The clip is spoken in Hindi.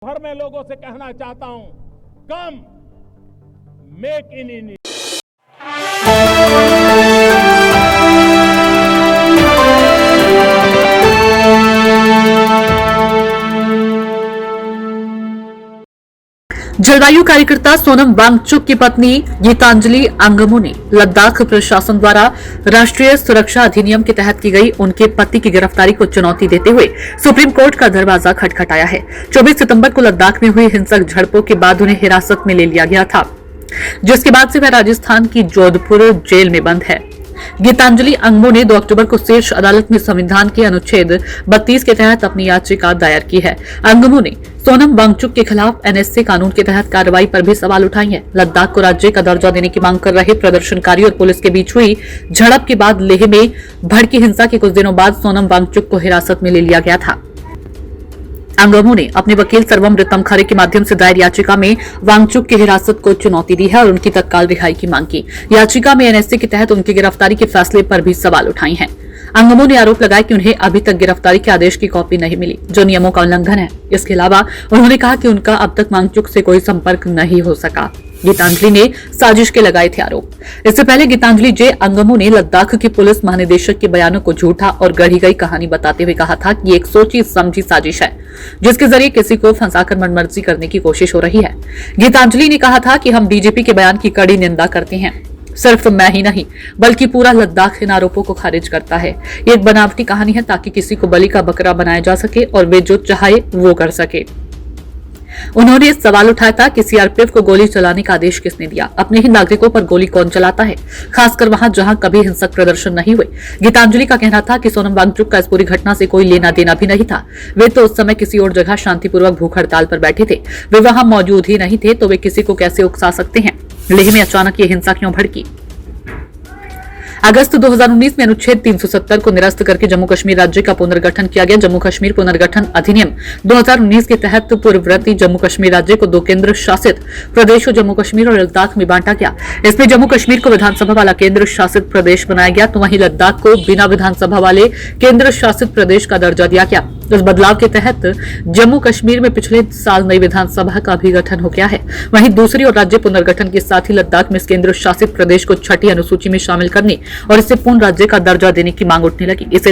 भर में लोगों से कहना चाहता हूं, कम मेक इन इंडिया। जलवायु कार्यकर्ता सोनम वांगचुक की पत्नी गीतांजलि अंगमू ने लद्दाख प्रशासन द्वारा राष्ट्रीय सुरक्षा अधिनियम के तहत की गई उनके पति की गिरफ्तारी को चुनौती देते हुए सुप्रीम कोर्ट का दरवाजा खटखटाया है। 24 सितंबर को लद्दाख में हुई हिंसक झड़पों के बाद उन्हें हिरासत में ले लिया गया था, जिसके बाद से वह राजस्थान की जोधपुर जेल में बंद है। गीतांजलि अंगमू ने 2 अक्टूबर को शीर्ष अदालत में संविधान के अनुच्छेद 32 के तहत अपनी याचिका दायर की है। अंगमू ने सोनम वांगचुक के खिलाफ एनएसए कानून के तहत कार्रवाई पर भी सवाल उठाई है। लद्दाख को राज्य का दर्जा देने की मांग कर रहे प्रदर्शनकारी और पुलिस के बीच हुई झड़प के बाद लेह में भड़की हिंसा के कुछ दिनों बाद सोनम वांगचुक को हिरासत में ले लिया गया था। अंगमू ने अपने वकील सर्वमृतम खरे के माध्यम से दायर याचिका में वांगचुक की हिरासत को चुनौती दी है और उनकी तत्काल रिहाई की मांग की। याचिका में एनएसए के तहत उनकी गिरफ्तारी के फैसले पर भी सवाल उठाए हैं। अंगमू ने आरोप लगाया कि उन्हें अभी तक गिरफ्तारी के आदेश की कॉपी नहीं मिली, जो नियमों का उल्लंघन है। इसके अलावा उन्होंने कहा कि उनका अब तक वांगचुक से कोई संपर्क नहीं हो सका। गीतांजलि ने साजिश के लगाए थे आरोप। इससे पहले गीतांजलि जे अंगमू ने लद्दाख के पुलिस महानिदेशक के बयानों को झूठा और गढ़ी गई कहानी बताते हुए कहा था कि एक सोची समझी साजिश है, जिसके जरिए किसी को फंसाकर मनमर्जी करने की कोशिश हो रही है। गीतांजलि ने कहा था कि हम डीजीपी के बयान की कड़ी निंदा करते हैं। सिर्फ मैं ही नहीं बल्कि पूरा लद्दाख इन आरोपों को खारिज करता है। ये एक बनावटी कहानी है ताकि किसी को बलि का बकरा बनाया जा सके और वे जो चाहे वो कर सके। उन्होंने सवाल उठाया था कि सीआरपीएफ को गोली चलाने का आदेश किसने दिया? अपने ही नागरिकों पर गोली कौन चलाता है, खासकर वहां जहां कभी हिंसक प्रदर्शन नहीं हुए। गीतांजलि का कहना था कि सोनम वांगचुक का इस पूरी घटना से कोई लेना देना भी नहीं था। वे तो उस समय किसी और जगह शांतिपूर्वक भूख हड़ताल पर बैठे थे। वे वहां मौजूद ही नहीं थे, तो वे किसी को कैसे उकसा सकते हैं? लेह में अचानक ये हिंसा क्यों भड़की? अगस्त 2019 में अनुच्छेद 370 को निरस्त करके जम्मू कश्मीर राज्य का पुनर्गठन किया गया। जम्मू कश्मीर पुनर्गठन अधिनियम 2019 के तहत पूर्ववर्ती जम्मू कश्मीर राज्य को 2 केंद्र शासित प्रदेशों जम्मू कश्मीर और लद्दाख में बांटा गया। इसमें जम्मू कश्मीर को विधानसभा वाला केंद्र शासित प्रदेश बनाया गया, तो वहीं लद्दाख को बिना विधानसभा वाले केंद्र शासित प्रदेश का दर्जा दिया गया। इस बदलाव के तहत जम्मू कश्मीर में पिछले साल नई विधानसभा का भी गठन हो गया है। वहीं दूसरी ओर राज्य पुनर्गठन के साथ ही लद्दाख में इस केंद्र शासित प्रदेश को 6ठी अनुसूची में शामिल करने और इसे पूर्ण राज्य का दर्जा देने की मांग उठने लगी। इसे